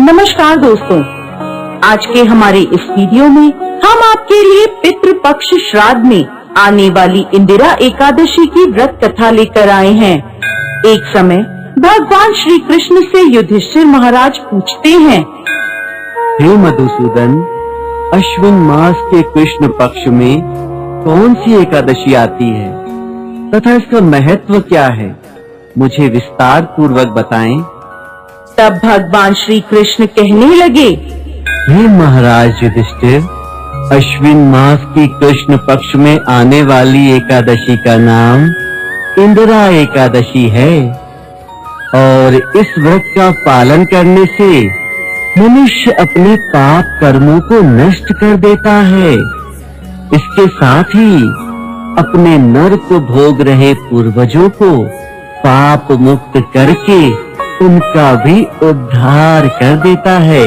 नमस्कार दोस्तों, आज के हमारे इस वीडियो में हम आपके लिए पितृपक्ष श्राद्ध में आने वाली इंदिरा एकादशी की व्रत कथा लेकर आए हैं। एक समय भगवान श्री कृष्ण से युधिष्ठिर महाराज पूछते हैं, हे मधुसूदन, अश्विन मास के कृष्ण पक्ष में कौन सी एकादशी आती है तथा इसका महत्व क्या है, मुझे विस्तार पूर्वक बताएं। तब भगवान श्री कृष्ण कहने लगे, हे महाराज युधिष्ठिर, अश्विन मास की कृष्ण पक्ष में आने वाली एकादशी का नाम इंदिरा एकादशी है और इस व्रत का पालन करने से मनुष्य अपने पाप कर्मों को नष्ट कर देता है। इसके साथ ही अपने नरक भोग रहे पूर्वजों को पाप मुक्त करके उनका भी उद्धार कर देता है।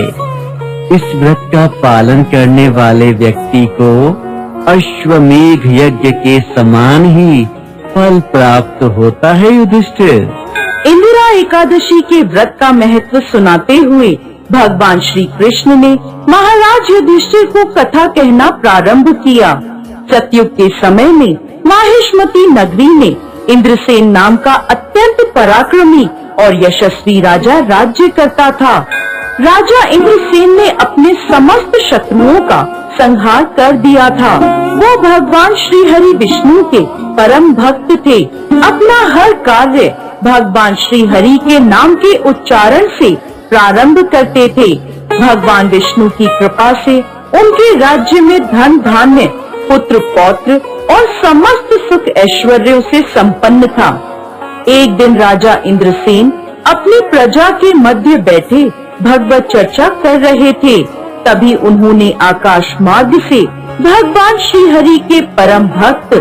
इस व्रत का पालन करने वाले व्यक्ति को अश्वमेध यज्ञ के समान ही फल प्राप्त होता है। युधिष्ठिर, इंदिरा एकादशी के व्रत का महत्व सुनाते हुए भगवान श्री कृष्ण ने महाराज युधिष्ठिर को कथा कहना प्रारंभ किया। सतयुग के समय में माहिष्मती नगरी में इंद्रसेन नाम का अत्यंत पराक्रमी और यशस्वी राजा राज्य करता था। राजा इंद्रसेन ने अपने समस्त शत्रुओं का संहार कर दिया था। वो भगवान श्री हरि विष्णु के परम भक्त थे। अपना हर कार्य भगवान श्री हरि के नाम के उच्चारण से प्रारंभ करते थे। भगवान विष्णु की कृपा से उनके राज्य में धन धान्य, पुत्र पौत्र और समस्त सुख ऐश्वर्यों से संपन्न था। एक दिन राजा इंद्रसेन अपनी प्रजा के मध्य बैठे भगवत चर्चा कर रहे थे। तभी उन्होंने आकाश मार्ग से भगवान श्री हरि के परम भक्त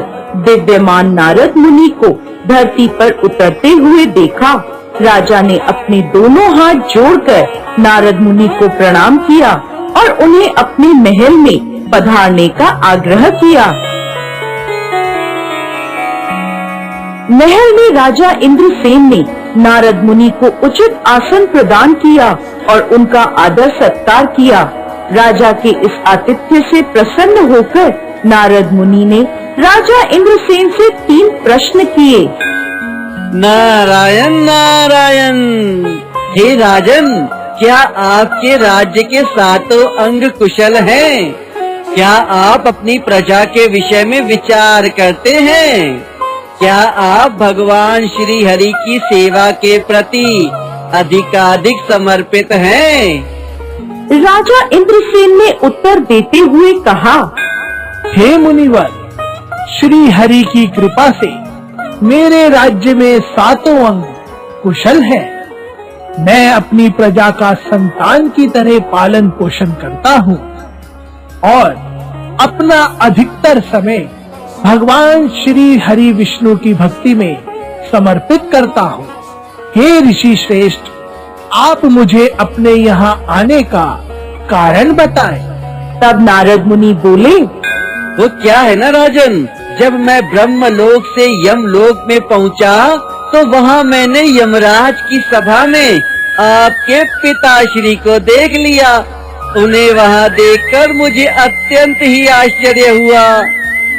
दिव्यमान नारद मुनि को धरती पर उतरते हुए देखा। राजा ने अपने दोनों हाथ जोड़कर नारद मुनि को प्रणाम किया और उन्हें अपने महल में पधारने का आग्रह किया। महल में राजा इंद्रसेन ने नारद मुनि को उचित आसन प्रदान किया और उनका आदर सत्कार किया। राजा के इस आतिथ्य से प्रसन्न होकर नारद मुनि ने राजा इंद्रसेन से 3 प्रश्न किए। नारायण नारायण, हे राजन, क्या आपके राज्य के 7 अंग कुशल हैं? क्या आप अपनी प्रजा के विषय में विचार करते हैं? क्या आप भगवान श्री हरि की सेवा के प्रति अधिकाधिक समर्पित हैं? राजा इंद्रसेन ने उत्तर देते हुए कहा, हे मुनिवर, श्री हरि की कृपा से मेरे राज्य में 7 अंग कुशल हैं। मैं अपनी प्रजा का संतान की तरह पालन पोषण करता हूँ और अपना अधिकतर समय भगवान श्री हरि विष्णु की भक्ति में समर्पित करता हूँ। हे ऋषि श्रेष्ठ, आप मुझे अपने यहाँ आने का कारण बताएं। तब नारद मुनि बोले, वो क्या है ना राजन, जब मैं ब्रह्मलोक से यमलोक में पहुँचा तो वहाँ मैंने यमराज की सभा में आपके पिताश्री को देख लिया। उन्हें वहाँ देखकर मुझे अत्यंत ही आश्चर्य हुआ।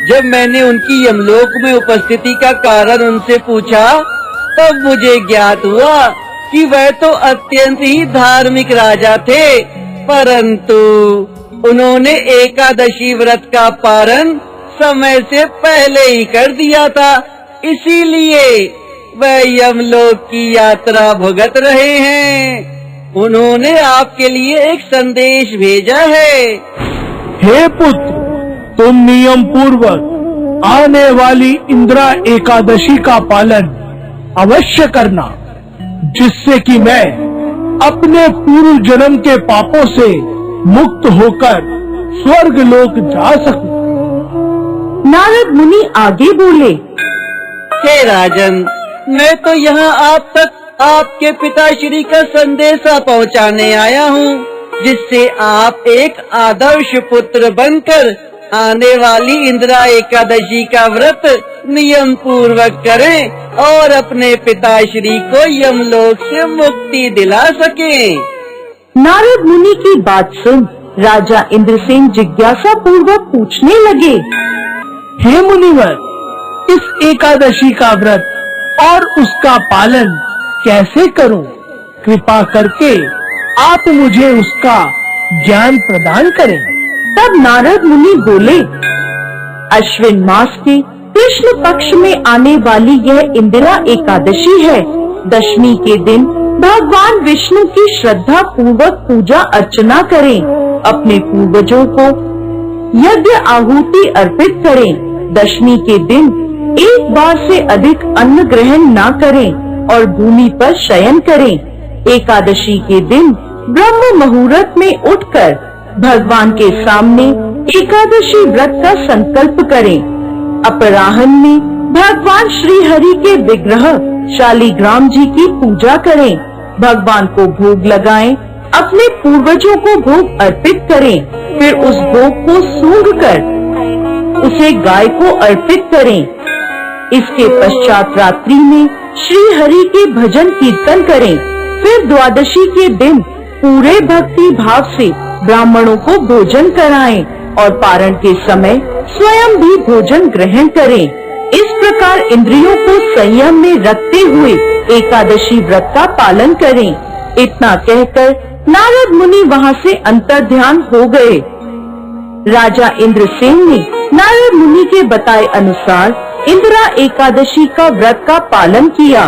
जब मैंने उनकी यमलोक में उपस्थिति का कारण उनसे पूछा तब मुझे ज्ञात हुआ कि वह तो अत्यंत ही धार्मिक राजा थे, परंतु उन्होंने एकादशी व्रत का पारण समय से पहले ही कर दिया था, इसीलिए वह यमलोक की यात्रा भुगत रहे हैं। उन्होंने आपके लिए एक संदेश भेजा है। हे पुत्र, तुम नियम पूर्वक आने वाली इंदिरा एकादशी का पालन अवश्य करना, जिससे कि मैं अपने पूर्व जन्म के पापों से मुक्त होकर स्वर्ग लोक जा सकूं। नारद मुनि आगे बोले, हे राजन, मैं तो यहाँ आप तक आपके पिताश्री का संदेशा पहुँचाने आया हूँ, जिससे आप एक आदर्श पुत्र बनकर आने वाली इंदिरा एकादशी का व्रत नियम पूर्वक करें और अपने पिताश्री को यमलोक से मुक्ति दिला सकें। नारद मुनि की बात सुन राजा इंद्रसेन जिज्ञासा पूर्वक पूछने लगे। हे मुनिवर, इस एकादशी का व्रत और उसका पालन कैसे करूं? कृपा करके आप मुझे उसका ज्ञान प्रदान करें। तब नारद मुनि बोले, अश्विन मास के कृष्ण पक्ष में आने वाली यह इंदिरा एकादशी है। दशमी के दिन भगवान विष्णु की श्रद्धा पूर्वक पूजा अर्चना करें, अपने पूर्वजों को यज्ञ आहुति अर्पित करें। दशमी के दिन एक बार से अधिक अन्न ग्रहण न करें और भूमि पर शयन करें। एकादशी के दिन ब्रह्म मुहूर्त में उठकर भगवान के सामने एकादशी व्रत का संकल्प करें। अपराह्न में भगवान श्री हरि के विग्रह शालिग्राम जी की पूजा करें, भगवान को भोग लगाएं, अपने पूर्वजों को भोग अर्पित करें, फिर उस भोग को सूंघकर उसे गाय को अर्पित करें। इसके पश्चात रात्रि में श्री हरि के भजन कीर्तन करें। फिर द्वादशी के दिन पूरे भक्ति भाव से ब्राह्मणों को भोजन कराएं और पारण के समय स्वयं भी भोजन ग्रहण करें। इस प्रकार इंद्रियों को संयम में रखते हुए एकादशी व्रत का पालन करें। इतना कहकर नारद मुनि वहाँ से अंतर्ध्यान हो गए। राजा इंद्रसेन ने नारद मुनि के बताए अनुसार इंदिरा एकादशी का व्रत का पालन किया।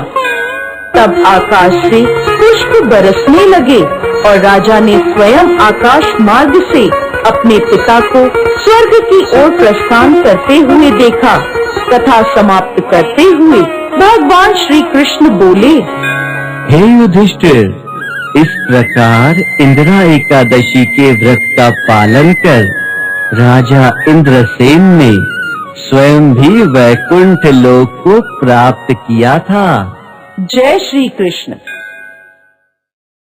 तब आकाश से पुष्प बरसने लगे और राजा ने स्वयं आकाश मार्ग से अपने पिता को स्वर्ग की ओर प्रस्थान करते हुए देखा। कथा समाप्त करते हुए भगवान श्री कृष्ण बोले, हे युधिष्ठिर, इस प्रकार इंदिरा एकादशी के व्रत का पालन कर राजा इंद्रसेन ने स्वयं भी वैकुंठ लोक को प्राप्त किया था। जय श्री कृष्ण।